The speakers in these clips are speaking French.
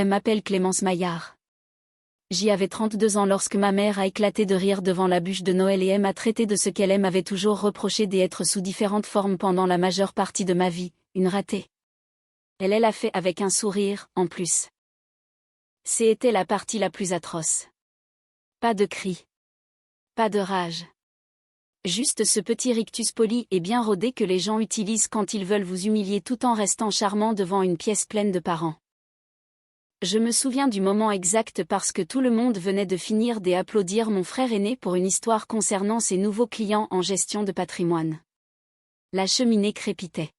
M'appelle Clémence Maillard. J'y avais 32 ans lorsque ma mère a éclaté de rire devant la bûche de Noël et m'a traité de ce qu'elle m'avait toujours reproché d'être sous différentes formes pendant la majeure partie de ma vie, une ratée. Elle l'a fait avec un sourire, en plus. C'était la partie la plus atroce. Pas de cris. Pas de rage. Juste ce petit rictus poli et bien rodé que les gens utilisent quand ils veulent vous humilier tout en restant charmant devant une pièce pleine de parents. Je me souviens du moment exact parce que tout le monde venait de finir d'applaudir mon frère aîné pour une histoire concernant ses nouveaux clients en gestion de patrimoine. La cheminée crépitait.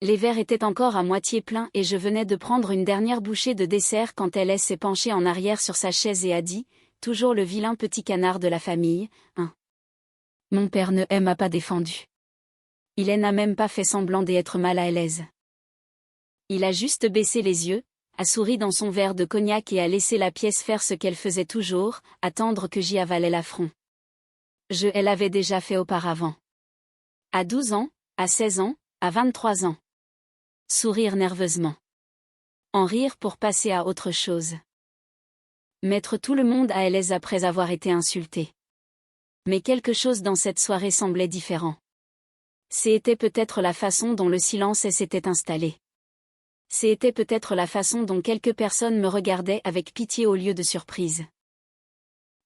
Les verres étaient encore à moitié pleins et je venais de prendre une dernière bouchée de dessert quand elle s'est penchée en arrière sur sa chaise et a dit, toujours le vilain petit canard de la famille, hein. Mon père ne m'a pas défendu. Il n'a même pas fait semblant d'être mal à l'aise. Il a juste baissé les yeux, a souri dans son verre de cognac et a laissé la pièce faire ce qu'elle faisait toujours, attendre que j'y avalais l'affront. Elle l'avait déjà fait auparavant. À 12 ans, à 16 ans, à 23 ans. Sourire nerveusement. En rire pour passer à autre chose. Mettre tout le monde à l'aise après avoir été insulté. Mais quelque chose dans cette soirée semblait différent. C'était peut-être la façon dont le silence s'était installé. C'était peut-être la façon dont quelques personnes me regardaient avec pitié au lieu de surprise.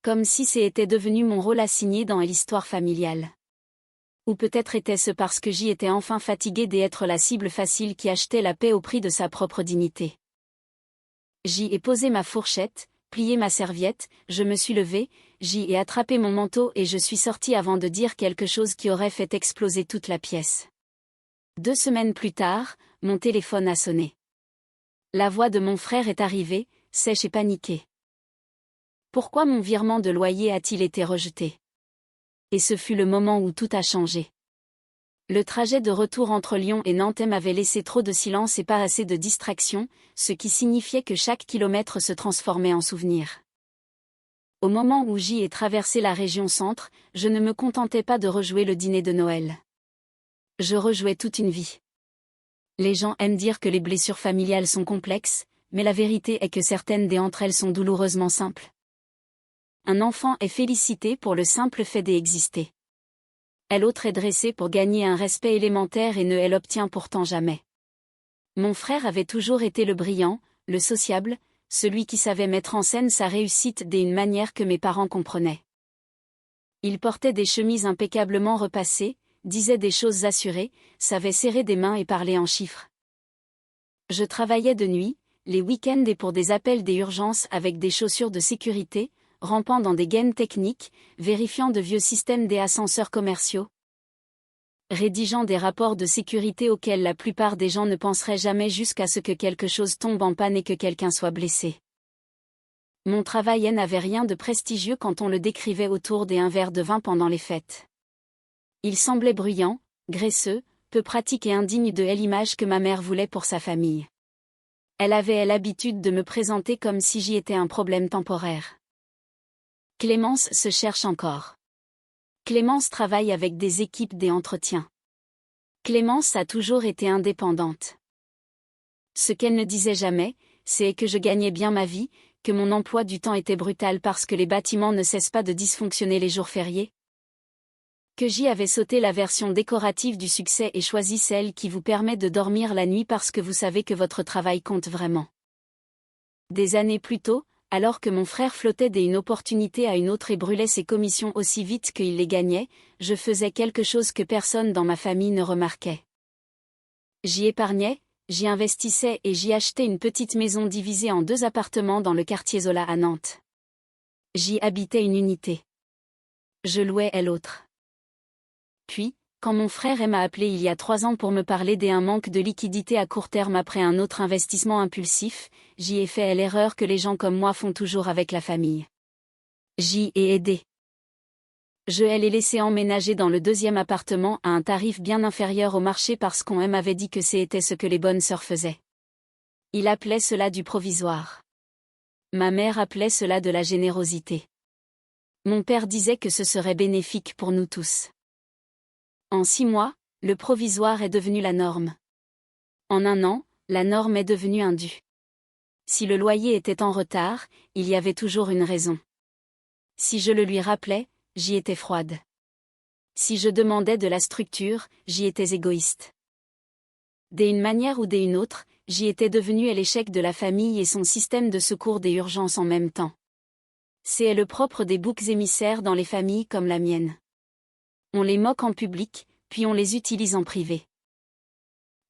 Comme si c'était devenu mon rôle assigné dans l'histoire familiale. Ou peut-être était-ce parce que j'y étais enfin fatiguée d'être la cible facile qui achetait la paix au prix de sa propre dignité. J'y ai posé ma fourchette, plié ma serviette, je me suis levée, j'y ai attrapé mon manteau et je suis sortie avant de dire quelque chose qui aurait fait exploser toute la pièce. 2 semaines plus tard, mon téléphone a sonné. La voix de mon frère est arrivée, sèche et paniquée. Pourquoi mon virement de loyer a-t-il été rejeté? Et ce fut le moment où tout a changé. Le trajet de retour entre Lyon et Nantes m'avait laissé trop de silence et pas assez de distraction, ce qui signifiait que chaque kilomètre se transformait en souvenir. Au moment où j'y ai traversé la région centre, je ne me contentais pas de rejouer le dîner de Noël. Je rejouais toute une vie. Les gens aiment dire que les blessures familiales sont complexes, mais la vérité est que certaines d'entre elles sont douloureusement simples. Un enfant est félicité pour le simple fait d'exister. L'autre est dressé pour gagner un respect élémentaire et ne l'obtient pourtant jamais. Mon frère avait toujours été le brillant, le sociable, celui qui savait mettre en scène sa réussite d'une manière que mes parents comprenaient. Il portait des chemises impeccablement repassées, disait des choses assurées, savait serrer des mains et parler en chiffres. Je travaillais de nuit, les week-ends et pour des appels des urgences avec des chaussures de sécurité, rampant dans des gaines techniques, vérifiant de vieux systèmes des ascenseurs commerciaux, rédigeant des rapports de sécurité auxquels la plupart des gens ne penseraient jamais jusqu'à ce que quelque chose tombe en panne et que quelqu'un soit blessé. Mon travail n'avait rien de prestigieux quand on le décrivait autour d'un verre de vin pendant les fêtes. Il semblait bruyant, graisseux, peu pratique et indigne de l'image que ma mère voulait pour sa famille. Elle avait l'habitude de me présenter comme si j'y étais un problème temporaire. Clémence se cherche encore. Clémence travaille avec des équipes d'entretien. Clémence a toujours été indépendante. Ce qu'elle ne disait jamais, c'est que je gagnais bien ma vie, que mon emploi du temps était brutal parce que les bâtiments ne cessent pas de dysfonctionner les jours fériés. Que j'y avais sauté la version décorative du succès et choisi celle qui vous permet de dormir la nuit parce que vous savez que votre travail compte vraiment. Des années plus tôt, alors que mon frère flottait d'une opportunité à une autre et brûlait ses commissions aussi vite qu'il les gagnait, je faisais quelque chose que personne dans ma famille ne remarquait. J'y épargnais, j'y investissais et j'y achetais une petite maison divisée en 2 appartements dans le quartier Zola à Nantes. J'y habitais une unité. Je louais l'autre. Puis, quand mon frère m'a appelé il y a 3 ans pour me parler d'un manque de liquidité à court terme après un autre investissement impulsif, j'y ai fait l'erreur que les gens comme moi font toujours avec la famille. J'y ai aidé. Je l'ai laissé emménager dans le 2e appartement à un tarif bien inférieur au marché parce qu'on m'avait dit que c'était ce que les bonnes sœurs faisaient. Il appelait cela du provisoire. Ma mère appelait cela de la générosité. Mon père disait que ce serait bénéfique pour nous tous. En 6 mois, le provisoire est devenu la norme. En 1 an, la norme est devenue un dû. Si le loyer était en retard, il y avait toujours une raison. Si je le lui rappelais, j'y étais froide. Si je demandais de la structure, j'y étais égoïste. D'une manière ou d'une autre, j'y étais devenue l'échec de la famille et son système de secours des urgences en même temps. C'est le propre des boucs émissaires dans les familles comme la mienne. On les moque en public, puis on les utilise en privé.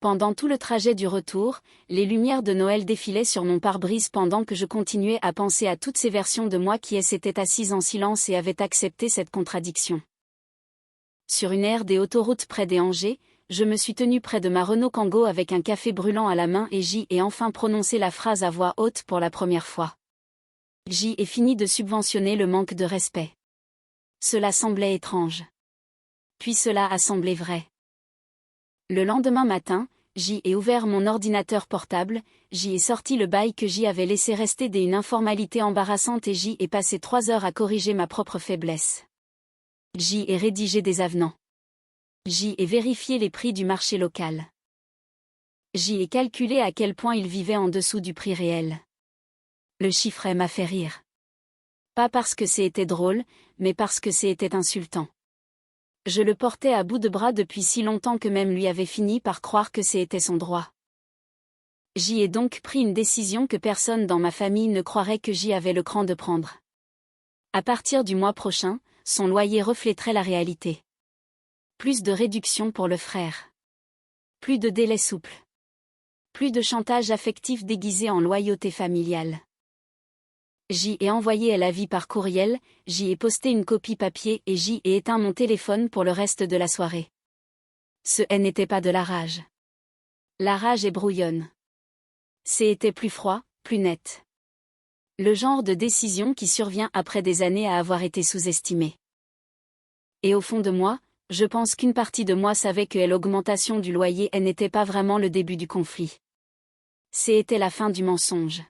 Pendant tout le trajet du retour, les lumières de Noël défilaient sur mon pare-brise pendant que je continuais à penser à toutes ces versions de moi qui s'étaient assises en silence et avaient accepté cette contradiction. Sur une aire des autoroutes près des Angers, je me suis tenue près de ma Renault Kangoo avec un café brûlant à la main et j'y ai enfin prononcé la phrase à voix haute pour la première fois. J'y ai fini de subventionner le manque de respect. Cela semblait étrange. Puis cela a semblé vrai. Le lendemain matin, j'y ai ouvert mon ordinateur portable, j'y ai sorti le bail que j'y avais laissé rester d'une informalité embarrassante et j'y ai passé 3 heures à corriger ma propre faiblesse. J'y ai rédigé des avenants. J'y ai vérifié les prix du marché local. J'y ai calculé à quel point il vivait en dessous du prix réel. Le chiffre m'a fait rire. Pas parce que c'était drôle, mais parce que c'était insultant. Je le portais à bout de bras depuis si longtemps que même lui avait fini par croire que c'était son droit. J'y ai donc pris une décision que personne dans ma famille ne croirait que j'y avais le cran de prendre. À partir du mois prochain, son loyer reflèterait la réalité. Plus de réduction pour le frère. Plus de délai souple. Plus de chantage affectif déguisé en loyauté familiale. J'y ai envoyé l'avis par courriel, j'y ai posté une copie papier et j'y ai éteint mon téléphone pour le reste de la soirée. Ce n'était pas de la rage. La rage est brouillonne. C'était plus froid, plus net. Le genre de décision qui survient après des années à avoir été sous-estimée. Et au fond de moi, je pense qu'une partie de moi savait que l'augmentation du loyer n'était pas vraiment le début du conflit. C'était la fin du mensonge.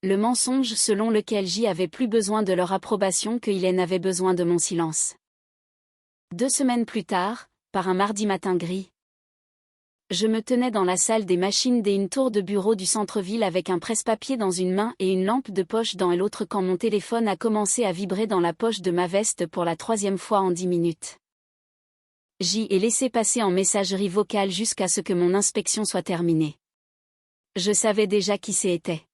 Le mensonge selon lequel j'y avait plus besoin de leur approbation qu'il n'avait besoin de mon silence. 2 semaines plus tard, par un mardi matin gris, je me tenais dans la salle des machines d'une tour de bureau du centre-ville avec un presse-papier dans une main et une lampe de poche dans l'autre quand mon téléphone a commencé à vibrer dans la poche de ma veste pour la 3e fois en 10 minutes. J'y ai laissé passer en messagerie vocale jusqu'à ce que mon inspection soit terminée. Je savais déjà qui c'était.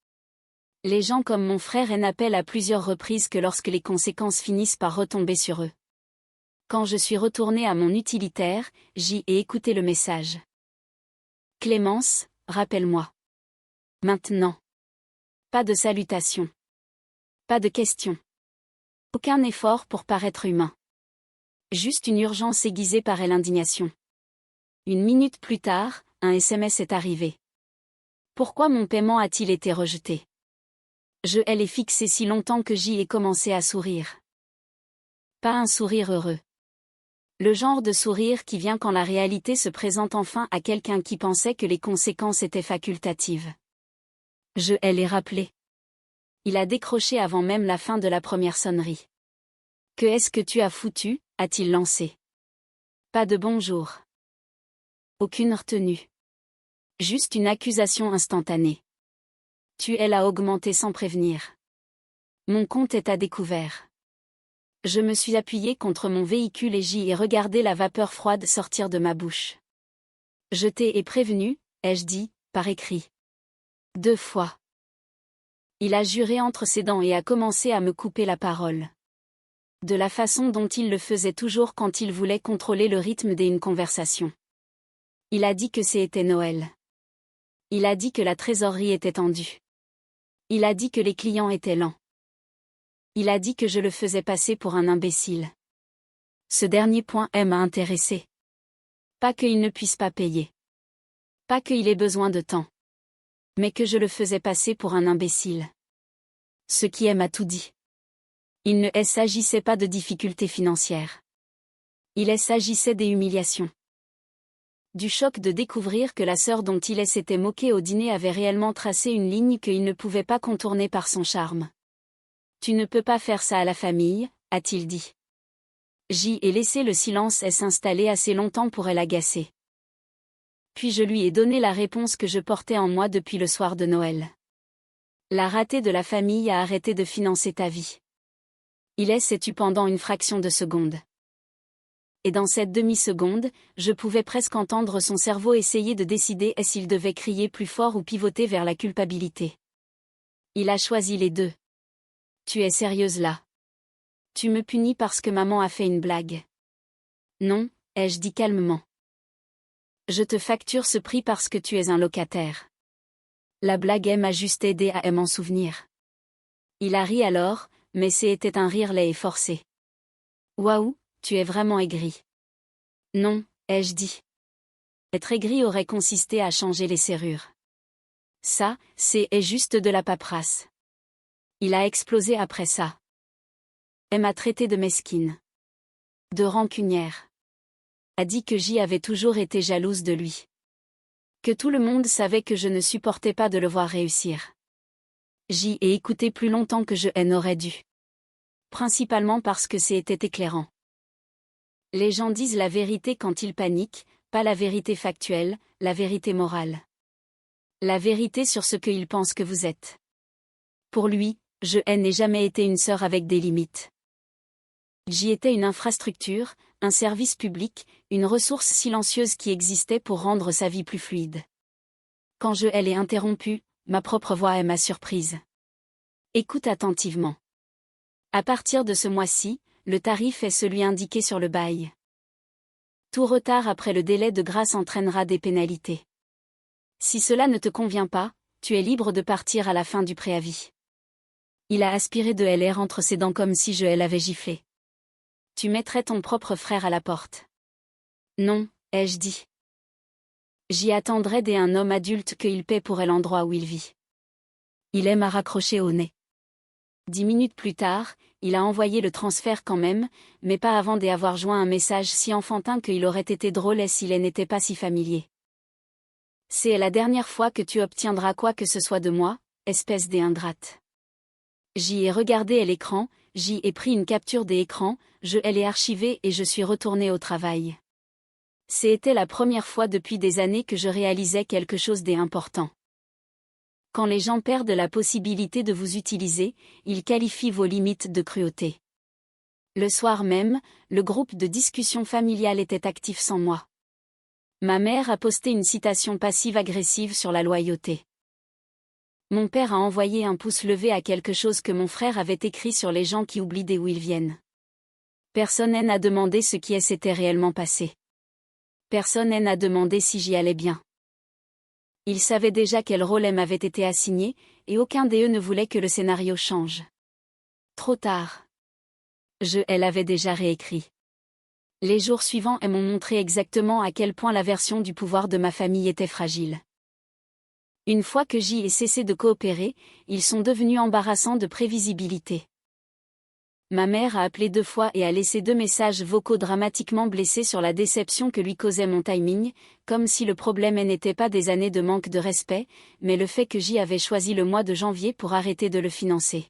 Les gens comme mon frère n'appellent à plusieurs reprises que lorsque les conséquences finissent par retomber sur eux. Quand je suis retournée à mon utilitaire, j'y ai écouté le message. Clémence, rappelle-moi. Maintenant. Pas de salutation. Pas de question. Aucun effort pour paraître humain. Juste une urgence aiguisée par l'indignation. 1 minute plus tard, un SMS est arrivé. Pourquoi mon paiement a-t-il été rejeté? Je l'ai fixé si longtemps que j'y ai commencé à sourire. Pas un sourire heureux. Le genre de sourire qui vient quand la réalité se présente enfin à quelqu'un qui pensait que les conséquences étaient facultatives. Je l'ai rappelé. Il a décroché avant même la fin de la première sonnerie. Que est-ce que tu as foutu, a-t-il lancé. Pas de bonjour. Aucune retenue. Juste une accusation instantanée. Tu l'as augmenté sans prévenir. Mon compte est à découvert. Je me suis appuyé contre mon véhicule et j'y ai regardé la vapeur froide sortir de ma bouche. Je t'ai prévenu, ai-je dit, par écrit. 2 fois. Il a juré entre ses dents et a commencé à me couper la parole. De la façon dont il le faisait toujours quand il voulait contrôler le rythme d'une conversation. Il a dit que c'était Noël. Il a dit que la trésorerie était tendue. Il a dit que les clients étaient lents. Il a dit que je le faisais passer pour un imbécile. Ce dernier point m'a intéressé. Pas qu'il ne puisse pas payer. Pas qu'il ait besoin de temps. Mais que je le faisais passer pour un imbécile. Ce qui m'a tout dit. Il ne s'agissait pas de difficultés financières. Il s'agissait des humiliations. Du choc de découvrir que la sœur dont il s'était moqué au dîner avait réellement tracé une ligne qu'il ne pouvait pas contourner par son charme. Tu ne peux pas faire ça à la famille, a-t-il dit. J'y ai laissé le silence s'installer assez longtemps pour l'agacer. Puis je lui ai donné la réponse que je portais en moi depuis le soir de Noël. La ratée de la famille a arrêté de financer ta vie. Il s'est tu pendant une fraction de seconde. Et dans cette demi-seconde, je pouvais presque entendre son cerveau essayer de décider s'il devait crier plus fort ou pivoter vers la culpabilité. Il a choisi les deux. Tu es sérieuse là? Tu me punis parce que maman a fait une blague? Non, ai-je dit calmement. Je te facture ce prix parce que tu es un locataire. La blague m'a juste aidé à m'en souvenir. Il a ri alors, mais c'était un rire laid et forcé. Waouh, tu es vraiment aigri. Non, ai-je dit. Être aigri aurait consisté à changer les serrures. Ça, est juste de la paperasse. Il a explosé après ça. Elle m'a traité de mesquine. De rancunière. A dit que j'y avais toujours été jalouse de lui. Que tout le monde savait que je ne supportais pas de le voir réussir. J'y ai écouté plus longtemps que je n'aurais dû. Principalement parce que c'était éclairant. Les gens disent la vérité quand ils paniquent, pas la vérité factuelle, la vérité morale. La vérité sur ce qu'ils pensent que vous êtes. Pour lui, je n'ai jamais été une sœur avec des limites. J'y étais une infrastructure, un service public, une ressource silencieuse qui existait pour rendre sa vie plus fluide. Quand je l'ai interrompue, ma propre voix m'a surprise. Écoute attentivement. À partir de ce mois-ci, le tarif est celui indiqué sur le bail. Tout retard après le délai de grâce entraînera des pénalités. Si cela ne te convient pas, tu es libre de partir à la fin du préavis. Il a aspiré de l'air entre ses dents comme si je l'avais giflé. Tu mettrais ton propre frère à la porte. Non, ai-je dit. J'y attendrai un homme adulte qu'il paie pour l'endroit où il vit. Il m'a raccroché au nez. 10 minutes plus tard, il a envoyé le transfert quand même, mais pas avant d'avoir joint un message si enfantin qu'il aurait été drôle s'il n'était pas si familier. C'est la dernière fois que tu obtiendras quoi que ce soit de moi, espèce d'ingrate. J'y ai regardé l'écran, j'y ai pris une capture des écrans, je l'ai archivé et je suis retourné au travail. C'était la première fois depuis des années que je réalisais quelque chose d'important. Quand les gens perdent la possibilité de vous utiliser, ils qualifient vos limites de cruauté. Le soir même, le groupe de discussion familiale était actif sans moi. Ma mère a posté une citation passive-agressive sur la loyauté. Mon père a envoyé un pouce levé à quelque chose que mon frère avait écrit sur les gens qui oublient d'où ils viennent. Personne n'a demandé ce qui s'était réellement passé. Personne n'a demandé si j'y allais bien. Ils savaient déjà quel rôle m'avait été assigné, et aucun d'eux ne voulait que le scénario change. Trop tard. Je l'avais déjà réécrit. Les jours suivants m'ont montré exactement à quel point la version du pouvoir de ma famille était fragile. Une fois que j'y ai cessé de coopérer, ils sont devenus embarrassants de prévisibilité. Ma mère a appelé 2 fois et a laissé 2 messages vocaux dramatiquement blessés sur la déception que lui causait mon timing, comme si le problème n'était pas des années de manque de respect, mais le fait que j'y avais choisi le mois de janvier pour arrêter de le financer.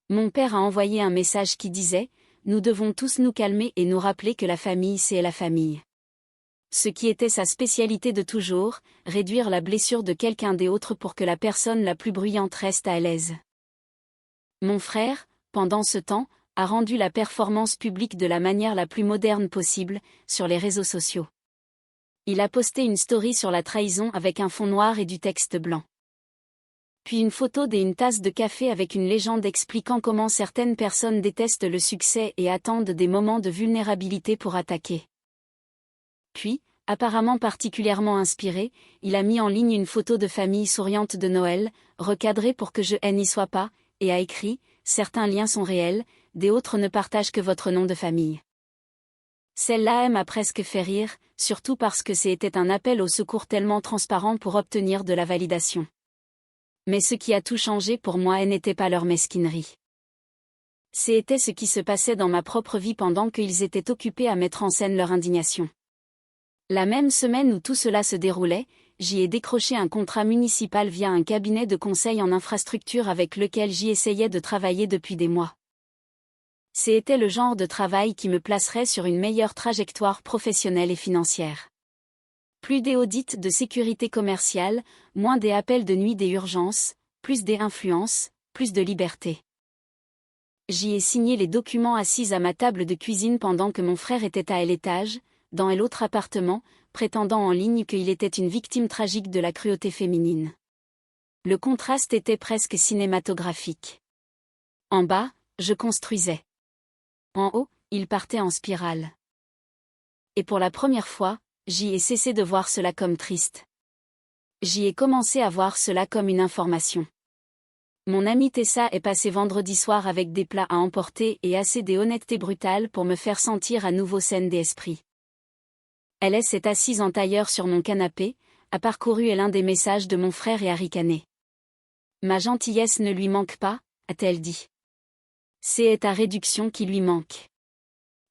Mon père a envoyé un message qui disait « Nous devons tous nous calmer et nous rappeler que la famille c'est la famille ». Ce qui était sa spécialité de toujours, réduire la blessure de quelqu'un d'autre pour que la personne la plus bruyante reste à l'aise. Mon frère, pendant ce temps, a rendu la performance publique de la manière la plus moderne possible, sur les réseaux sociaux. Il a posté une story sur la trahison avec un fond noir et du texte blanc. Puis une photo d'une tasse de café avec une légende expliquant comment certaines personnes détestent le succès et attendent des moments de vulnérabilité pour attaquer. Puis, apparemment particulièrement inspiré, il a mis en ligne une photo de famille souriante de Noël, recadrée pour que je n'y sois pas, et a écrit « Certains liens sont réels, des autres ne partagent que votre nom de famille ». Celle-là m'a presque fait rire, surtout parce que c'était un appel au secours tellement transparent pour obtenir de la validation. Mais ce qui a tout changé pour moi n'était pas leur mesquinerie. C'était ce qui se passait dans ma propre vie pendant qu'ils étaient occupés à mettre en scène leur indignation. La même semaine où tout cela se déroulait, j'y ai décroché un contrat municipal via un cabinet de conseil en infrastructure avec lequel j'y essayais de travailler depuis des mois. C'était le genre de travail qui me placerait sur une meilleure trajectoire professionnelle et financière. Plus des audits de sécurité commerciale, moins des appels de nuit des urgences, Plus d'influence, plus de liberté. J'y ai signé les documents assise à ma table de cuisine pendant que mon frère était à l'étage, dans l'autre appartement, prétendant en ligne qu'il était une victime tragique de la cruauté féminine. Le contraste était presque cinématographique. En bas, je construisais. En haut, il partait en spirale. Et pour la première fois, j'y ai cessé de voir cela comme triste. J'y ai commencé à voir cela comme une information. Mon amie Tessa est passée vendredi soir avec des plats à emporter et assez d'honnêteté brutale pour me faire sentir à nouveau saine d'esprit. Elle s'est assise en tailleur sur mon canapé, a parcouru l'un des messages de mon frère et a ricané. Ma gentillesse ne lui manque pas, a-t-elle dit. C'est ta réduction qui lui manque.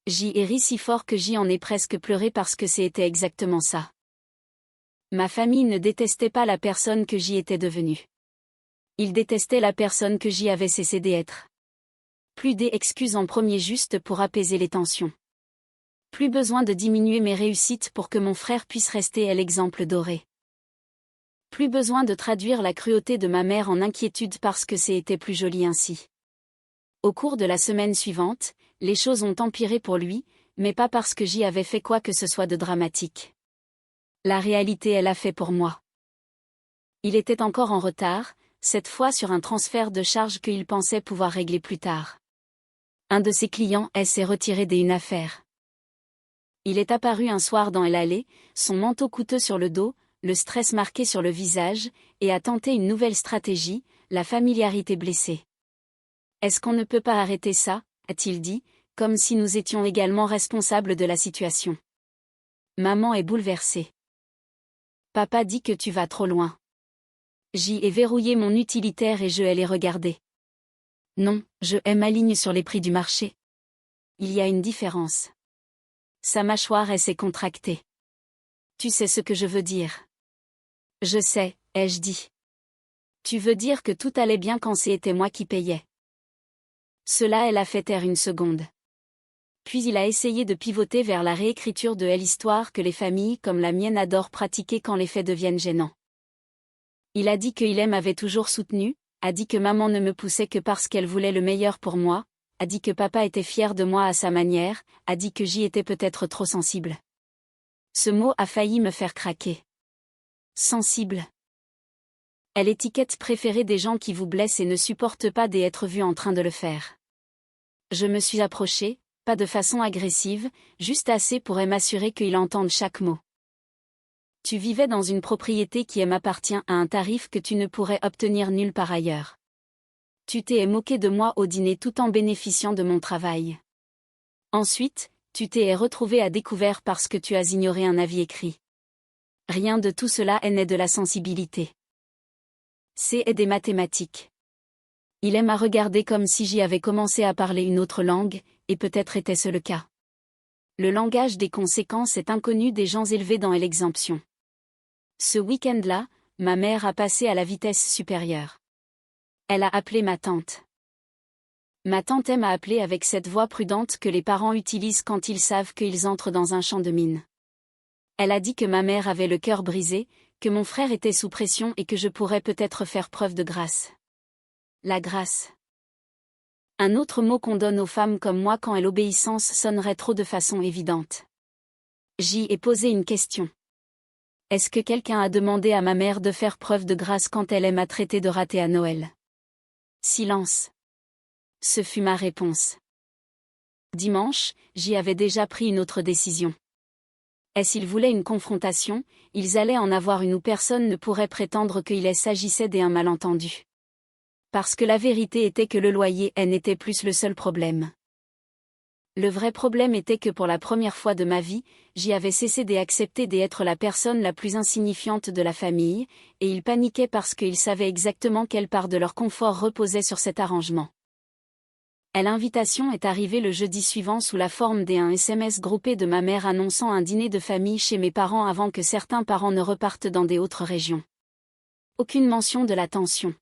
J'y ai ri si fort que j'y en ai presque pleuré parce que c'était exactement ça. Ma famille ne détestait pas la personne que j'y étais devenue. Ils détestaient la personne que j'y avais cessé d'être. Plus d'excuses en premier juste pour apaiser les tensions. Plus besoin de diminuer mes réussites pour que mon frère puisse rester l'exemple doré. Plus besoin de traduire la cruauté de ma mère en inquiétude parce que c'était plus joli ainsi. Au cours de la semaine suivante, les choses ont empiré pour lui, mais pas parce que j'y avais fait quoi que ce soit de dramatique. La réalité elle a fait pour moi. Il était encore en retard, cette fois sur un transfert de charges qu'il pensait pouvoir régler plus tard. Un de ses clients s'est retiré d'une affaire. Il est apparu un soir dans l'allée, son manteau coûteux sur le dos, le stress marqué sur le visage, et a tenté une nouvelle stratégie, la familiarité blessée. Est-ce qu'on ne peut pas arrêter ça, a-t-il dit, comme si nous étions également responsables de la situation. Maman est bouleversée. Papa dit que tu vas trop loin. J'y ai verrouillé mon utilitaire et je l'ai regardé. Non, je m'aligne sur les prix du marché. Il y a une différence. Sa mâchoire s'est contractée. Tu sais ce que je veux dire. Je sais, ai-je dit. Tu veux dire que tout allait bien quand c'était moi qui payais. Cela elle a fait taire une seconde. Puis il a essayé de pivoter vers la réécriture de l'histoire que les familles comme la mienne adorent pratiquer quand les faits deviennent gênants. Il a dit qu'il m'avait toujours soutenu, a dit que maman ne me poussait que parce qu'elle voulait le meilleur pour moi, a dit que papa était fier de moi à sa manière, a dit que j'y étais peut-être trop sensible. Ce mot a failli me faire craquer. Sensible. Est l'étiquette préférée des gens qui vous blessent et ne supportent pas d'être vus en train de le faire. Je me suis approchée, pas de façon agressive, juste assez pour m'assurer qu'il entende chaque mot. Tu vivais dans une propriété qui m'appartient à un tarif que tu ne pourrais obtenir nulle part ailleurs. Tu t'es moqué de moi au dîner tout en bénéficiant de mon travail. Ensuite, tu t'es retrouvé à découvert parce que tu as ignoré un avis écrit. Rien de tout cela n'est de la sensibilité. C'est des mathématiques. Il m'a regardé comme si j'y avais commencé à parler une autre langue, et peut-être était-ce le cas. Le langage des conséquences est inconnu des gens élevés dans l'exemption. Ce week-end-là, ma mère a passé à la vitesse supérieure. Elle a appelé ma tante. Ma tante m'a appelé avec cette voix prudente que les parents utilisent quand ils savent qu'ils entrent dans un champ de mine. Elle a dit que ma mère avait le cœur brisé, que mon frère était sous pression et que je pourrais peut-être faire preuve de grâce. La grâce. Un autre mot qu'on donne aux femmes comme moi quand l'obéissance sonnerait trop de façon évidente. J'y ai posé une question. Est-ce que quelqu'un a demandé à ma mère de faire preuve de grâce quand elle m'a traité de ratée à Noël? Silence. Ce fut ma réponse. Dimanche, j'y avais déjà pris une autre décision. S'ils voulaient une confrontation, ils allaient en avoir une où personne ne pourrait prétendre qu'il s'agissait d'un malentendu. Parce que la vérité était que le loyer n'était plus le seul problème. Le vrai problème était que pour la première fois de ma vie, j'y avais cessé d'accepter d'être la personne la plus insignifiante de la famille, et ils paniquaient parce qu'ils savaient exactement quelle part de leur confort reposait sur cet arrangement. L'invitation est arrivée le jeudi suivant sous la forme d'un SMS groupé de ma mère annonçant un dîner de famille chez mes parents avant que certains parents ne repartent dans des autres régions. Aucune mention de la tension.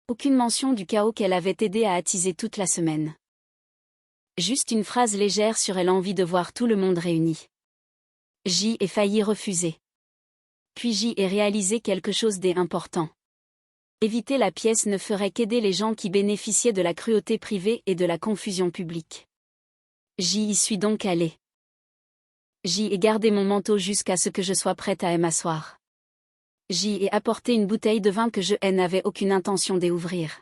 Aucune mention du chaos qu'elle avait aidé à attiser toute la semaine. Juste une phrase légère sur l'envie de voir tout le monde réuni. J'y ai failli refuser. Puis j'y ai réalisé quelque chose d'important. Éviter la pièce ne ferait qu'aider les gens qui bénéficiaient de la cruauté privée et de la confusion publique. J'y y suis donc allée. J'y ai gardé mon manteau jusqu'à ce que je sois prête à m'asseoir. J'y ai apporté une bouteille de vin que je n'avais aucune intention d'ouvrir.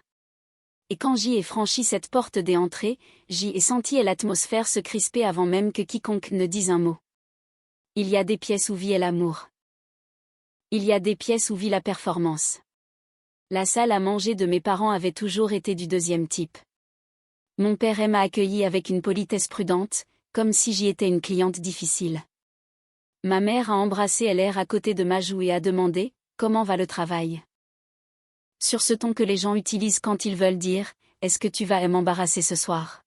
Et quand j'y ai franchi cette porte des entrées, j'y ai senti l'atmosphère se crisper avant même que quiconque ne dise un mot. Il y a des pièces où vit l'amour. Il y a des pièces où vit la performance. La salle à manger de mes parents avait toujours été du deuxième type. Mon père m'a accueilli avec une politesse prudente, comme si j'y étais une cliente difficile. Ma mère a embrassé l'air à côté de ma joue et a demandé « Comment va le travail ?» Sur ce ton que les gens utilisent quand ils veulent dire « Est-ce que tu vas m'embarrasser ce soir ?»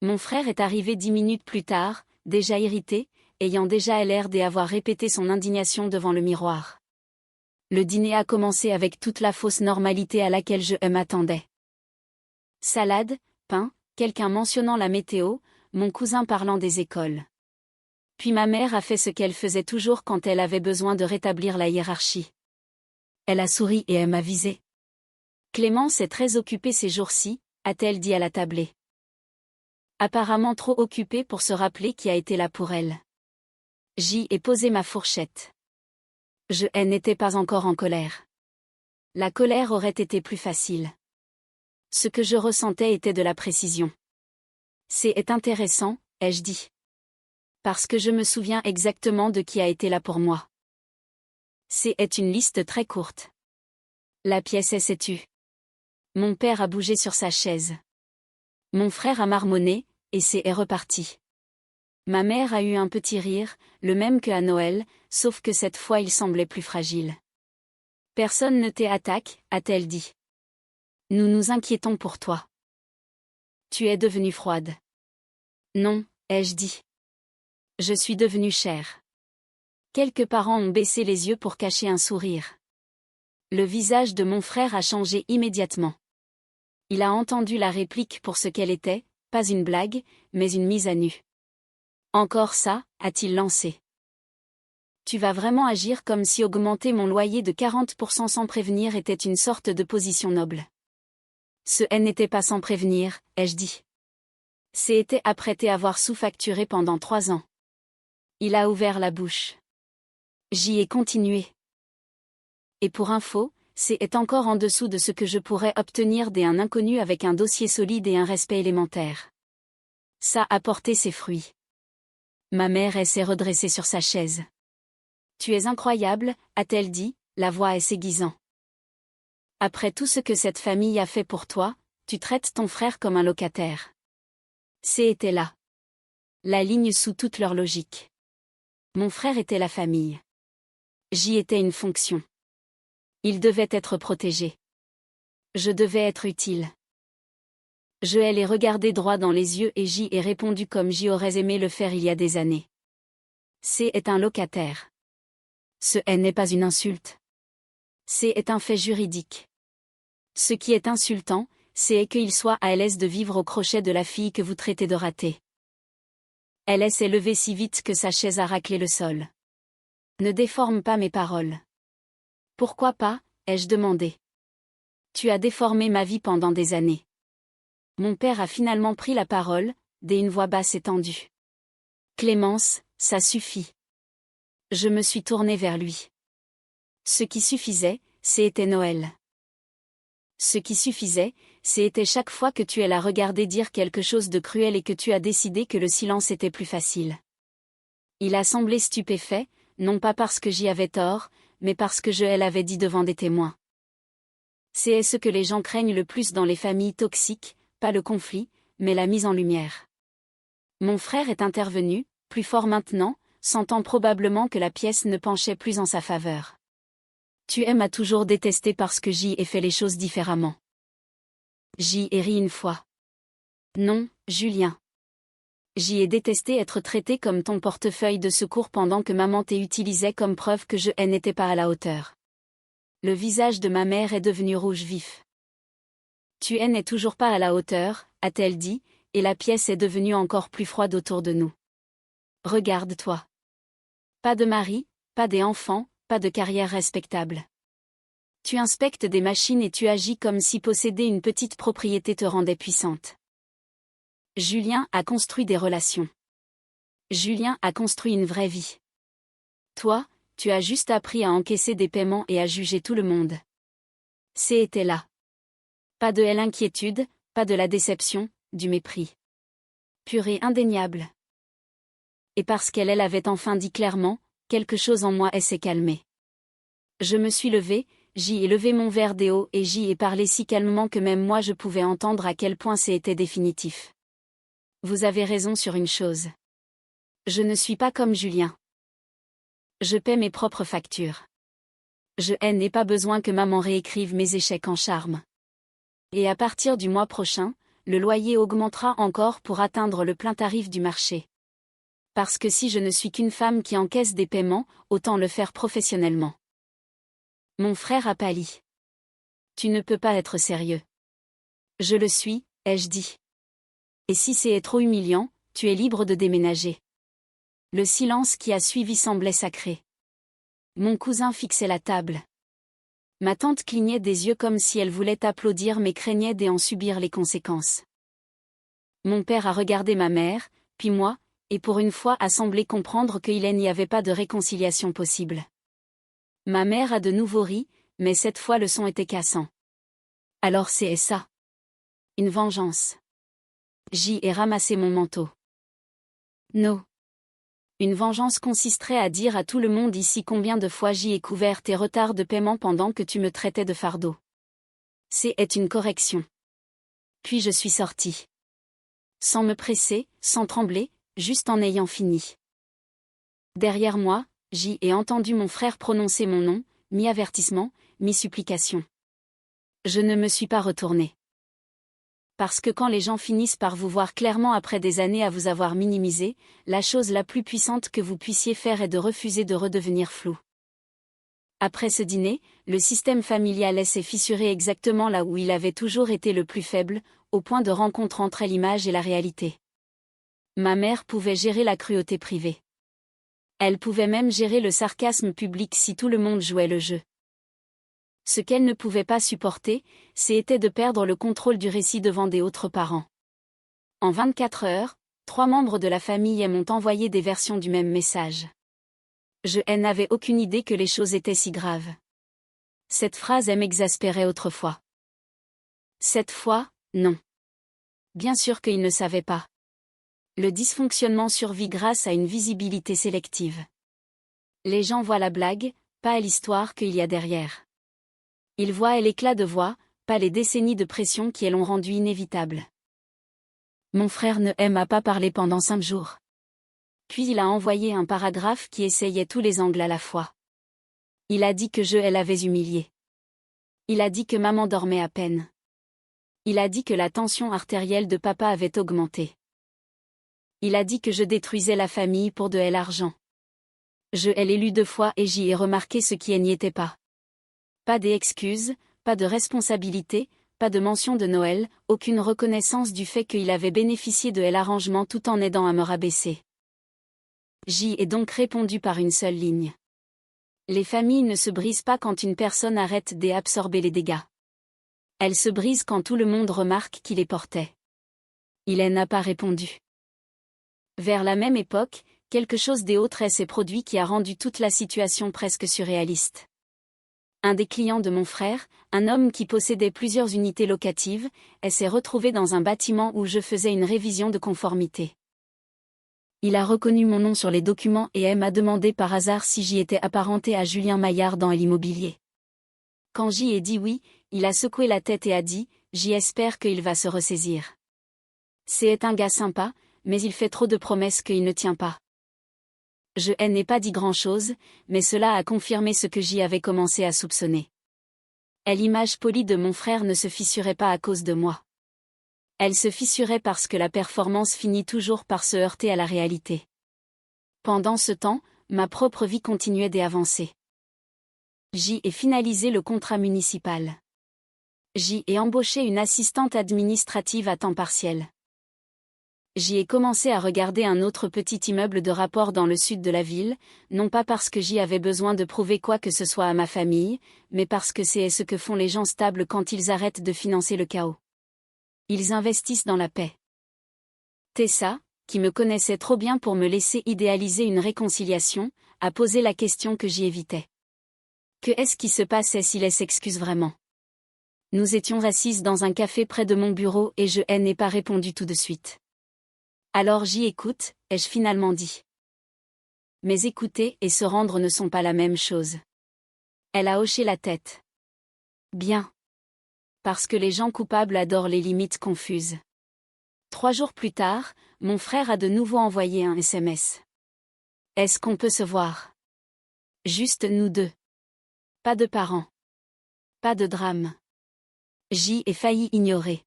Mon frère est arrivé 10 minutes plus tard, déjà irrité, ayant déjà l'air d'avoir répété son indignation devant le miroir. Le dîner a commencé avec toute la fausse normalité à laquelle je m'attendais. Salade, pain, quelqu'un mentionnant la météo, mon cousin parlant des écoles. Puis ma mère a fait ce qu'elle faisait toujours quand elle avait besoin de rétablir la hiérarchie. Elle a souri et elle m'a visé. Clémence est très occupée ces jours-ci, a-t-elle dit à la tablée. Apparemment trop occupée pour se rappeler qui a été là pour elle. J'y ai posé ma fourchette. Je n'étais pas encore en colère. La colère aurait été plus facile. Ce que je ressentais était de la précision. C'est intéressant, ai-je dit. Parce que je me souviens exactement de qui a été là pour moi. C'est une liste très courte. La pièce s'est tue. Mon père a bougé sur sa chaise. Mon frère a marmonné, et est reparti. Ma mère a eu un petit rire, le même qu'à Noël, sauf que cette fois il semblait plus fragile. Personne ne t'attaque, a-t-elle dit. Nous nous inquiétons pour toi. Tu es devenue froide. Non, ai-je dit. Je suis devenue chère. Quelques parents ont baissé les yeux pour cacher un sourire. Le visage de mon frère a changé immédiatement. Il a entendu la réplique pour ce qu'elle était, pas une blague, mais une mise à nu. Encore ça, a-t-il lancé. Tu vas vraiment agir comme si augmenter mon loyer de 40% sans prévenir était une sorte de position noble. Ce n'était pas sans prévenir, ai-je dit. C'était après avoir sous-facturé pendant 3 ans. Il a ouvert la bouche. J'y ai continué. Et pour info, c'est encore en dessous de ce que je pourrais obtenir d'un inconnu avec un dossier solide et un respect élémentaire. Ça a porté ses fruits. Ma mère s'est redressée sur sa chaise. Tu es incroyable, a-t-elle dit, la voix s'aiguisant. Après tout ce que cette famille a fait pour toi, tu traites ton frère comme un locataire. C'était là. La ligne sous toute leur logique. Mon frère était la famille. J'y étais une fonction. Il devait être protégé. Je devais être utile. Je les regarder droit dans les yeux et j'y ai répondu comme j'y aurais aimé le faire il y a des années. C'est un locataire. Ce n'est pas une insulte. C'est un fait juridique. Ce qui est insultant, c'est qu'il soit à l'aise de vivre au crochet de la fille que vous traitez de ratée. Elle s'est levée si vite que sa chaise a raclé le sol. Ne déforme pas mes paroles. Pourquoi pas, ai-je demandé. Tu as déformé ma vie pendant des années. Mon père a finalement pris la parole, d'une voix basse et tendue. Clémence, ça suffit. Je me suis tournée vers lui. Ce qui suffisait, c'était Noël. Ce qui suffisait, c'était chaque fois que tu la regardé dire quelque chose de cruel et que tu as décidé que le silence était plus facile. Il a semblé stupéfait, non pas parce que j'y avais tort, mais parce que je l'avais dit devant des témoins. C'est ce que les gens craignent le plus dans les familles toxiques, pas le conflit, mais la mise en lumière. Mon frère est intervenu, plus fort maintenant, sentant probablement que la pièce ne penchait plus en sa faveur. Tu m'as toujours détesté parce que j'y ai fait les choses différemment. J'y ai ri une fois. Non, Julien. J'y ai détesté être traité comme ton portefeuille de secours pendant que maman t'utilisait comme preuve que je n'étais pas à la hauteur. Le visage de ma mère est devenu rouge vif. Tu n'es toujours pas à la hauteur, a-t-elle dit, et la pièce est devenue encore plus froide autour de nous. Regarde-toi. Pas de mari, pas d'enfants, pas de carrière respectable. Tu inspectes des machines et tu agis comme si posséder une petite propriété te rendait puissante. Julien a construit des relations. Julien a construit une vraie vie. Toi, tu as juste appris à encaisser des paiements et à juger tout le monde. C'était là. Pas de l'inquiétude, pas de la déception, du mépris. Pur et indéniable. Et parce qu'elle avait enfin dit clairement, quelque chose en moi s'est calmé. Je me suis levée, j'y ai levé mon verre des hauts et j'y ai parlé si calmement que même moi je pouvais entendre à quel point c'était définitif. Vous avez raison sur une chose. Je ne suis pas comme Julien. Je paie mes propres factures. Je n'ai pas besoin que maman réécrive mes échecs en charme. Et à partir du mois prochain, le loyer augmentera encore pour atteindre le plein tarif du marché. Parce que si je ne suis qu'une femme qui encaisse des paiements, autant le faire professionnellement. Mon frère a pâli. Tu ne peux pas être sérieux. Je le suis, ai-je dit. Et si c'est trop humiliant, tu es libre de déménager. Le silence qui a suivi semblait sacré. Mon cousin fixait la table. Ma tante clignait des yeux comme si elle voulait applaudir mais craignait d'en subir les conséquences. Mon père a regardé ma mère, puis moi, et pour une fois a semblé comprendre qu'il n'y avait pas de réconciliation possible. Ma mère a de nouveau ri, mais cette fois le son était cassant. Alors c'est ça. Une vengeance. J'y ai ramassé mon manteau. Non. Une vengeance consisterait à dire à tout le monde ici combien de fois j'y ai couvert tes retards de paiement pendant que tu me traitais de fardeau. C'est une correction. Puis je suis sortie. Sans me presser, sans trembler, juste en ayant fini. Derrière moi, j'y ai entendu mon frère prononcer mon nom, mi-avertissement, mi-supplication. Je ne me suis pas retournée. Parce que quand les gens finissent par vous voir clairement après des années à vous avoir minimisé, la chose la plus puissante que vous puissiez faire est de refuser de redevenir flou. Après ce dîner, le système familial s'est fissuré exactement là où il avait toujours été le plus faible, au point de rencontre entre l'image et la réalité. Ma mère pouvait gérer la cruauté privée. Elle pouvait même gérer le sarcasme public si tout le monde jouait le jeu. Ce qu'elle ne pouvait pas supporter, c'était de perdre le contrôle du récit devant des autres parents. En 24 heures, 3 membres de la famille m'ont envoyé des versions du même message. Je n'avais aucune idée que les choses étaient si graves. Cette phrase m'exaspérait autrefois. Cette fois, non. Bien sûr qu'ils ne savaient pas. Le dysfonctionnement survit grâce à une visibilité sélective. Les gens voient la blague, pas l'histoire qu'il y a derrière. Ils voient l'éclat de voix, pas les décennies de pression qui l'ont rendu inévitable. Mon frère ne m'a pas parlé pendant 5 jours. Puis il a envoyé un paragraphe qui essayait tous les angles à la fois. Il a dit que je l'avais humilié. Il a dit que maman dormait à peine. Il a dit que la tension artérielle de papa avait augmenté. Il a dit que je détruisais la famille pour de l'argent. Je l'ai lu 2 fois et j'y ai remarqué ce qui n'y était pas. Pas d'excuses, pas de responsabilité, pas de mention de Noël, aucune reconnaissance du fait qu'il avait bénéficié de l'arrangement tout en aidant à me rabaisser. J'y ai donc répondu par une seule ligne. Les familles ne se brisent pas quand une personne arrête d'absorber les dégâts. Elles se brisent quand tout le monde remarque qui les portait. Il n'a pas répondu. Vers la même époque, quelque chose d'autre s'est produit qui a rendu toute la situation presque surréaliste. Un des clients de mon frère, un homme qui possédait plusieurs unités locatives, s'est retrouvé dans un bâtiment où je faisais une révision de conformité. Il a reconnu mon nom sur les documents et m'a demandé par hasard si j'y étais apparenté à Julien Maillard dans l'immobilier. Quand j'y ai dit oui, il a secoué la tête et a dit « J'espère qu'il va se ressaisir. C'est un gars sympa, mais il fait trop de promesses qu'il ne tient pas. » Je n'ai pas dit grand-chose, mais cela a confirmé ce que j'y avais commencé à soupçonner. L'image polie de mon frère ne se fissurait pas à cause de moi. Elle se fissurait parce que la performance finit toujours par se heurter à la réalité. Pendant ce temps, ma propre vie continuait d'avancer. J'y ai finalisé le contrat municipal. J'y ai embauché une assistante administrative à temps partiel. J'y ai commencé à regarder un autre petit immeuble de rapport dans le sud de la ville, non pas parce que j'y avais besoin de prouver quoi que ce soit à ma famille, mais parce que c'est ce que font les gens stables quand ils arrêtent de financer le chaos. Ils investissent dans la paix. Tessa, qui me connaissait trop bien pour me laisser idéaliser une réconciliation, a posé la question que j'y évitais. Que est-ce qui se passait s'il s'excuse vraiment? Nous étions assises dans un café près de mon bureau et je n'ai pas répondu tout de suite. Alors j'y écoute, ai-je finalement dit. Mais écouter et se rendre ne sont pas la même chose. Elle a hoché la tête. Bien. Parce que les gens coupables adorent les limites confuses. 3 jours plus tard, mon frère a de nouveau envoyé un SMS. Est-ce qu'on peut se voir? Juste nous deux. Pas de parents. Pas de drame. J'y ai failli ignorer.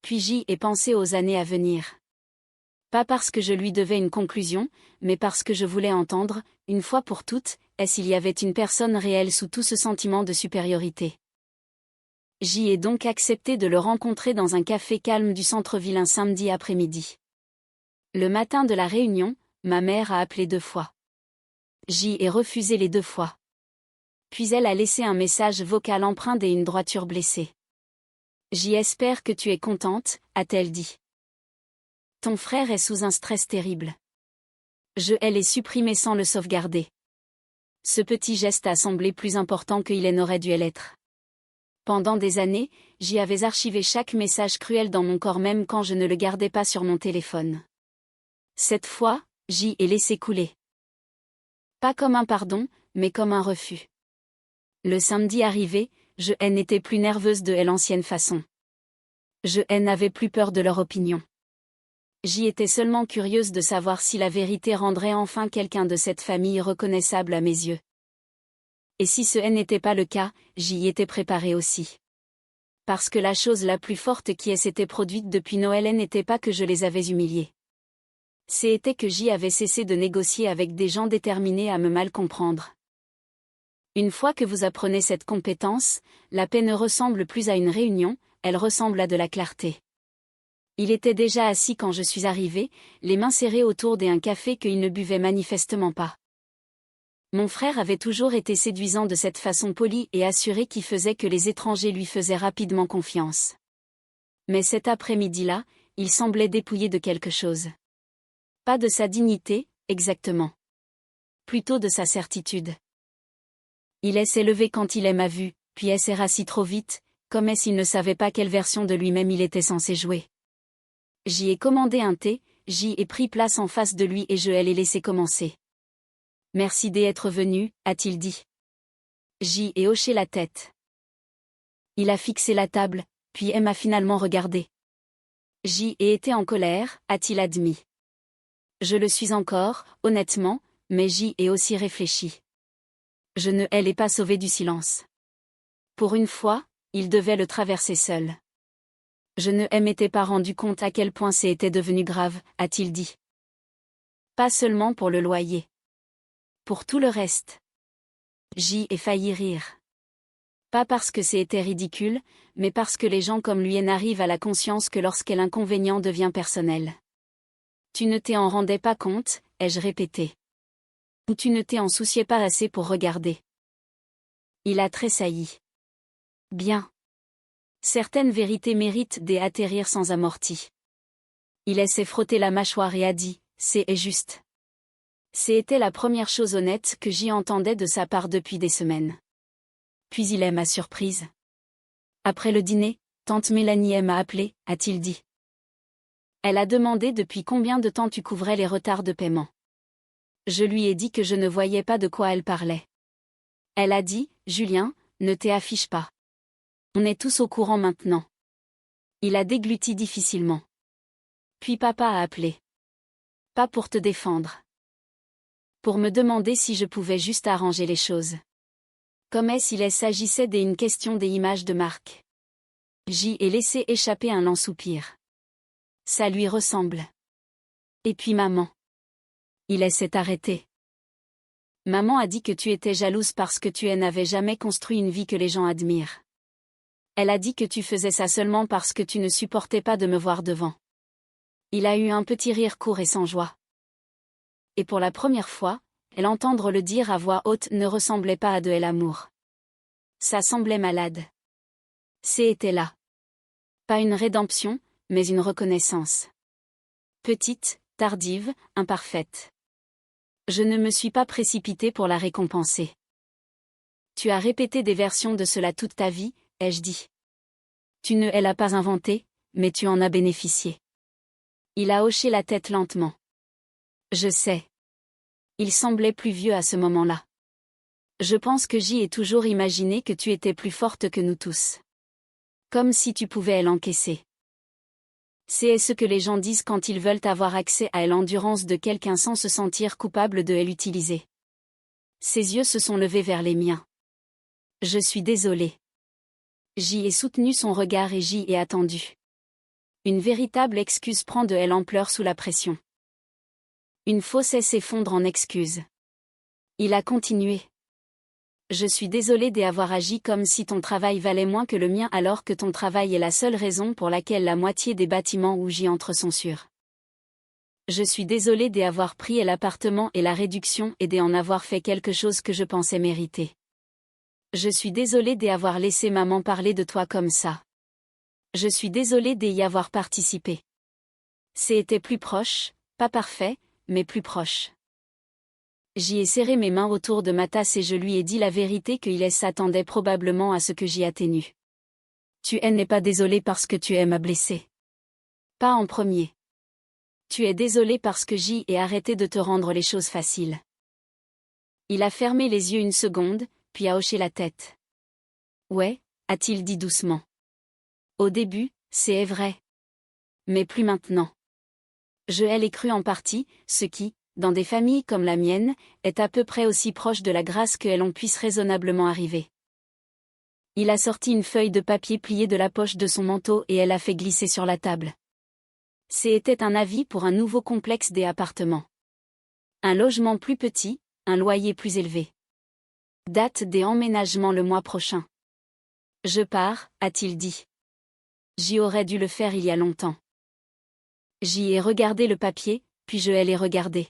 Puis j'y ai pensé aux années à venir. Pas parce que je lui devais une conclusion, mais parce que je voulais entendre, une fois pour toutes, s'il y avait une personne réelle sous tout ce sentiment de supériorité. J'y ai donc accepté de le rencontrer dans un café calme du centre-ville un samedi après-midi. Le matin de la réunion, ma mère a appelé 2 fois. J'y ai refusé les 2 fois. Puis elle a laissé un message vocal empreint d'une droiture blessée. J'espère que tu es contente, a-t-elle dit. Ton frère est sous un stress terrible. Je l'ai supprimé sans le sauvegarder. Ce petit geste a semblé plus important qu'il n'aurait dû l'être. Pendant des années, j'y avais archivé chaque message cruel dans mon corps même quand je ne le gardais pas sur mon téléphone. Cette fois, j'y ai laissé couler. Pas comme un pardon, mais comme un refus. Le samedi arrivé, je n'étais plus nerveuse de l'ancienne façon. Je n'avais plus peur de leur opinion. J'y étais seulement curieuse de savoir si la vérité rendrait enfin quelqu'un de cette famille reconnaissable à mes yeux. Et si ce n'était pas le cas, j'y étais préparée aussi. Parce que la chose la plus forte qui s'était produite depuis Noël n'était pas que je les avais humiliés. C'était que j'y avais cessé de négocier avec des gens déterminés à me mal comprendre. Une fois que vous apprenez cette compétence, la paix ne ressemble plus à une réunion, elle ressemble à de la clarté. Il était déjà assis quand je suis arrivée, les mains serrées autour d'un café qu'il ne buvait manifestement pas. Mon frère avait toujours été séduisant de cette façon polie et assurée qui faisait que les étrangers lui faisaient rapidement confiance. Mais cet après-midi-là, il semblait dépouillé de quelque chose. Pas de sa dignité, exactement. Plutôt de sa certitude. Il s'est levé quand il m'a vu, puis s'est rassis trop vite, comme s'il ne savait pas quelle version de lui-même il était censé jouer. J'y ai commandé un thé, j'y ai pris place en face de lui et je l'ai laissé commencer. Merci d'être venu, a-t-il dit. J'y ai hoché la tête. Il a fixé la table, puis m'a finalement regardé. J'y ai été en colère, a-t-il admis. Je le suis encore, honnêtement, mais j'y ai aussi réfléchi. Je ne l'ai pas sauvé du silence. Pour une fois, il devait le traverser seul. Je ne m'étais pas rendu compte à quel point c'était devenu grave, a-t-il dit. Pas seulement pour le loyer. Pour tout le reste. J'y ai failli rire. Pas parce que c'était ridicule, mais parce que les gens comme lui n'arrivent à la conscience que lorsque l'inconvénient devient personnel. Tu ne t'en rendais pas compte, ai-je répété. Ou tu ne t'en souciais pas assez pour regarder. Il a tressailli. Bien. Certaines vérités méritent d'atterrir sans amorti. Il s'est frotté la mâchoire et a dit, c'est juste. C'était la première chose honnête que j'y entendais de sa part depuis des semaines. Puis il est ma surprise. Après le dîner, tante Mélanie m'a appelé, a-t-il dit. Elle a demandé depuis combien de temps tu couvrais les retards de paiement. Je lui ai dit que je ne voyais pas de quoi elle parlait. Elle a dit, Julien, ne t'affiche pas. On est tous au courant maintenant. Il a dégluti difficilement. Puis papa a appelé. Pas pour te défendre. Pour me demander si je pouvais juste arranger les choses. Comme s'il s'agissait d'une question des images de marque. J'y ai laissé échapper un lent soupir. Ça lui ressemble. Et puis maman. Il s'est arrêté. Maman a dit que tu étais jalouse parce que tu n'avais jamais construit une vie que les gens admirent. Elle a dit que tu faisais ça seulement parce que tu ne supportais pas de me voir devant. Il a eu un petit rire court et sans joie. Et pour la première fois, l'entendre le dire à voix haute ne ressemblait pas à de l'amour. Ça semblait malade. C'était là. Pas une rédemption, mais une reconnaissance. Petite, tardive, imparfaite. Je ne me suis pas précipitée pour la récompenser. Tu as répété des versions de cela toute ta vie, ai-je dit. Tu ne l'as pas inventé, mais tu en as bénéficié. Il a hoché la tête lentement. Je sais. Il semblait plus vieux à ce moment-là. Je pense que j'y ai toujours imaginé que tu étais plus forte que nous tous. Comme si tu pouvais l'encaisser. C'est ce que les gens disent quand ils veulent avoir accès à l'endurance de quelqu'un sans se sentir coupable de l'utiliser. Ses yeux se sont levés vers les miens. Je suis désolée. J'y ai soutenu son regard et j'y ai attendu. Une véritable excuse prend de l'ampleur sous la pression. Une fausse s'effondre en excuse. Il a continué. Je suis désolée d'avoir agi comme si ton travail valait moins que le mien alors que ton travail est la seule raison pour laquelle la moitié des bâtiments où j'y entre sont sûrs. Je suis désolée d'avoir pris l'appartement et la réduction et d'en avoir fait quelque chose que je pensais mériter. Je suis désolée d'avoir laissé maman parler de toi comme ça. Je suis désolée d'y avoir participé. C'était plus proche, pas parfait, mais plus proche. J'y ai serré mes mains autour de ma tasse et je lui ai dit la vérité qu'il s'attendait probablement à ce que j'y atténue. Tu n'es pas désolé parce que tu m'as blessé. Pas en premier. Tu es désolé parce que j'y ai arrêté de te rendre les choses faciles. Il a fermé les yeux une seconde, puis a hoché la tête. Ouais, a-t-il dit doucement. Au début, c'est vrai. Mais plus maintenant. Je l'ai cru en partie, ce qui, dans des familles comme la mienne, est à peu près aussi proche de la grâce que l'on puisse raisonnablement arriver. Il a sorti une feuille de papier pliée de la poche de son manteau et elle a fait glisser sur la table. C'était un avis pour un nouveau complexe des appartements. Un logement plus petit, un loyer plus élevé. Date des emménagements le mois prochain. Je pars, a-t-il dit. J'y aurais dû le faire il y a longtemps. J'y ai regardé le papier, puis je l'ai regardé.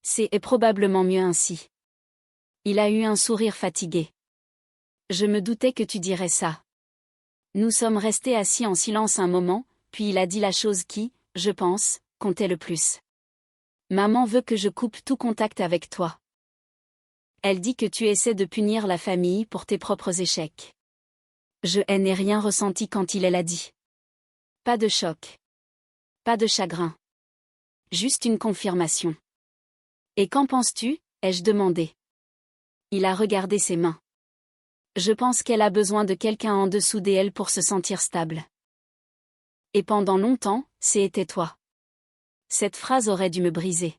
C'est probablement mieux ainsi. Il a eu un sourire fatigué. Je me doutais que tu dirais ça. Nous sommes restés assis en silence un moment, puis il a dit la chose qui, je pense, comptait le plus. Maman veut que je coupe tout contact avec toi. Elle dit que tu essaies de punir la famille pour tes propres échecs. Je n'ai rien ressenti quand il l'a dit. Pas de choc. Pas de chagrin. Juste une confirmation. Et qu'en penses-tu, ai-je demandé. Il a regardé ses mains. Je pense qu'elle a besoin de quelqu'un en dessous d'elle pour se sentir stable. Et pendant longtemps, c'était toi. Cette phrase aurait dû me briser.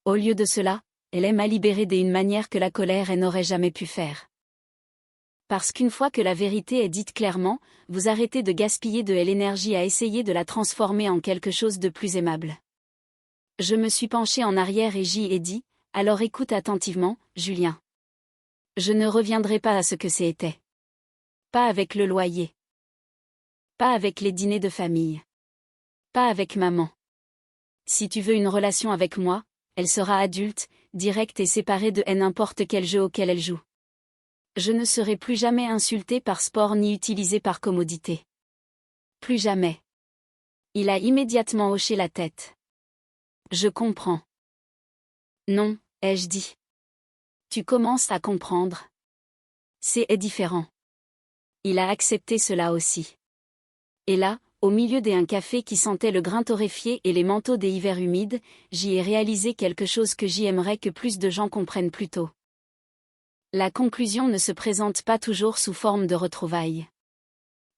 Au lieu de cela, elle m'a libérée d'une manière que la colère n'aurait jamais pu faire. Parce qu'une fois que la vérité est dite clairement, vous arrêtez de gaspiller de l'énergie à essayer de la transformer en quelque chose de plus aimable. Je me suis penchée en arrière et j'y ai dit, alors écoute attentivement, Julien. Je ne reviendrai pas à ce que c'était. Pas avec le loyer. Pas avec les dîners de famille. Pas avec maman. Si tu veux une relation avec moi, elle sera adulte, directe et séparée de n'importe quel jeu auquel elle joue. Je ne serai plus jamais insultée par sport ni utilisée par commodité. Plus jamais. Il a immédiatement hoché la tête. Je comprends. Non, ai-je dit. Tu commences à comprendre. C'est différent. Il a accepté cela aussi. Et là, au milieu d'un café qui sentait le grain torréfié et les manteaux des hivers humides, j'y ai réalisé quelque chose que j'aimerais que plus de gens comprennent plus tôt. La conclusion ne se présente pas toujours sous forme de retrouvailles.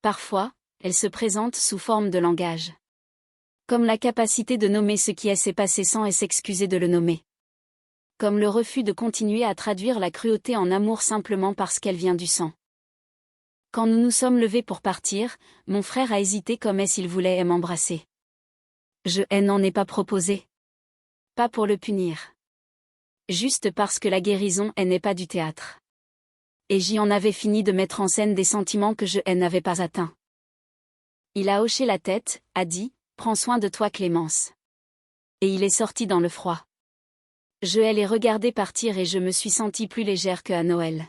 Parfois, elle se présente sous forme de langage. Comme la capacité de nommer ce qui s'est passé sans s'excuser de le nommer. Comme le refus de continuer à traduire la cruauté en amour simplement parce qu'elle vient du sang. Quand nous nous sommes levés pour partir, mon frère a hésité comme s'il voulait m'embrasser. Je n'en ai pas proposé. Pas pour le punir. Juste parce que la guérison n'est pas du théâtre. Et j'y en avais fini de mettre en scène des sentiments que je n'avais pas atteints. Il a hoché la tête, a dit, Prends soin de toi Clémence. Et il est sorti dans le froid. Je l'ai regardé partir et je me suis sentie plus légère qu'à Noël.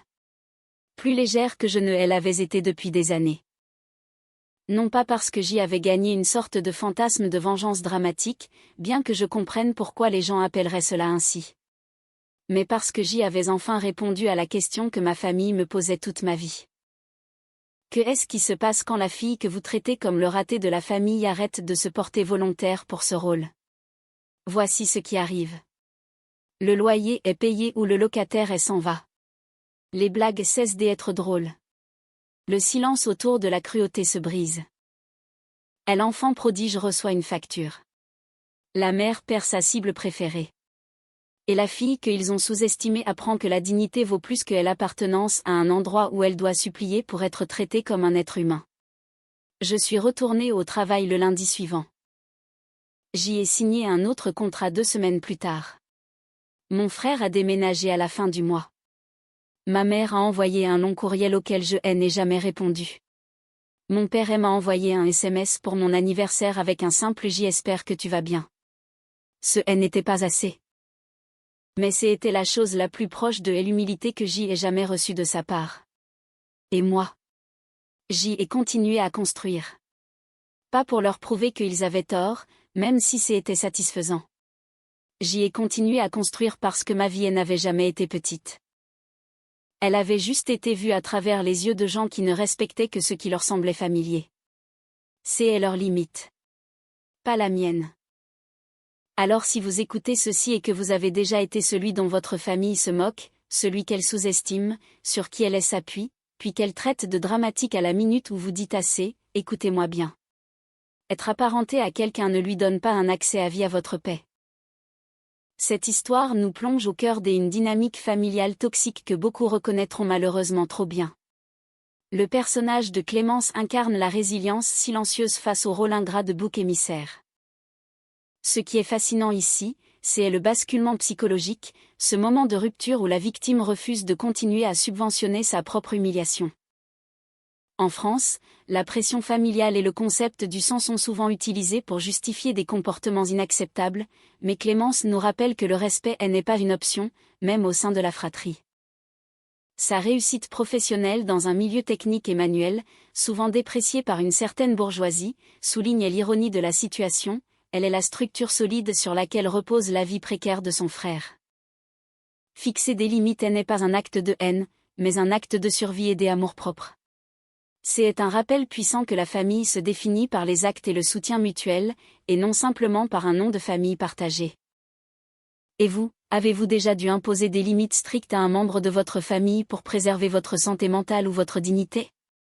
Plus légère que je ne l'avais été depuis des années. Non pas parce que j'y avais gagné une sorte de fantasme de vengeance dramatique, bien que je comprenne pourquoi les gens appelleraient cela ainsi. Mais parce que j'y avais enfin répondu à la question que ma famille me posait toute ma vie. Que est-ce qui se passe quand la fille que vous traitez comme le raté de la famille arrête de se porter volontaire pour ce rôle? Voici ce qui arrive. Le loyer est payé ou le locataire s'en va. Les blagues cessent d'être drôles. Le silence autour de la cruauté se brise. L'enfant prodige reçoit une facture. La mère perd sa cible préférée. Et la fille qu'ils ont sous-estimée apprend que la dignité vaut plus que l'appartenance à un endroit où elle doit supplier pour être traitée comme un être humain. Je suis retournée au travail le lundi suivant. J'y ai signé un autre contrat 2 semaines plus tard. Mon frère a déménagé à la fin du mois. Ma mère a envoyé un long courriel auquel je n'ai jamais répondu. Mon père m'a envoyé un SMS pour mon anniversaire avec un simple « J'espère que tu vas bien ». Ce n'était pas assez. Mais c'était la chose la plus proche de l'humilité que j'y ai jamais reçue de sa part. Et moi, j'y ai continué à construire. Pas pour leur prouver qu'ils avaient tort, même si c'était satisfaisant. J'y ai continué à construire parce que ma vie n'avait jamais été petite. Elle avait juste été vue à travers les yeux de gens qui ne respectaient que ce qui leur semblait familier. C'est leur limite. Pas la mienne. Alors si vous écoutez ceci et que vous avez déjà été celui dont votre famille se moque, celui qu'elle sous-estime, sur qui elle s'appuie, puis qu'elle traite de dramatique à la minute où vous dites assez, écoutez-moi bien. Être apparenté à quelqu'un ne lui donne pas un accès à vie à votre paix. Cette histoire nous plonge au cœur d'une dynamique familiale toxique que beaucoup reconnaîtront malheureusement trop bien. Le personnage de Clémence incarne la résilience silencieuse face au rôle ingrat de bouc émissaire. Ce qui est fascinant ici, c'est le basculement psychologique, ce moment de rupture où la victime refuse de continuer à subventionner sa propre humiliation. En France, la pression familiale et le concept du sang sont souvent utilisés pour justifier des comportements inacceptables, mais Clémence nous rappelle que le respect n'est pas une option, même au sein de la fratrie. Sa réussite professionnelle dans un milieu technique et manuel, souvent déprécié par une certaine bourgeoisie, souligne l'ironie de la situation, elle est la structure solide sur laquelle repose la vie précaire de son frère. Fixer des limites n'est pas un acte de haine, mais un acte de survie et d'amour-propre. C'est un rappel puissant que la famille se définit par les actes et le soutien mutuel, et non simplement par un nom de famille partagé. Et vous, avez-vous déjà dû imposer des limites strictes à un membre de votre famille pour préserver votre santé mentale ou votre dignité ?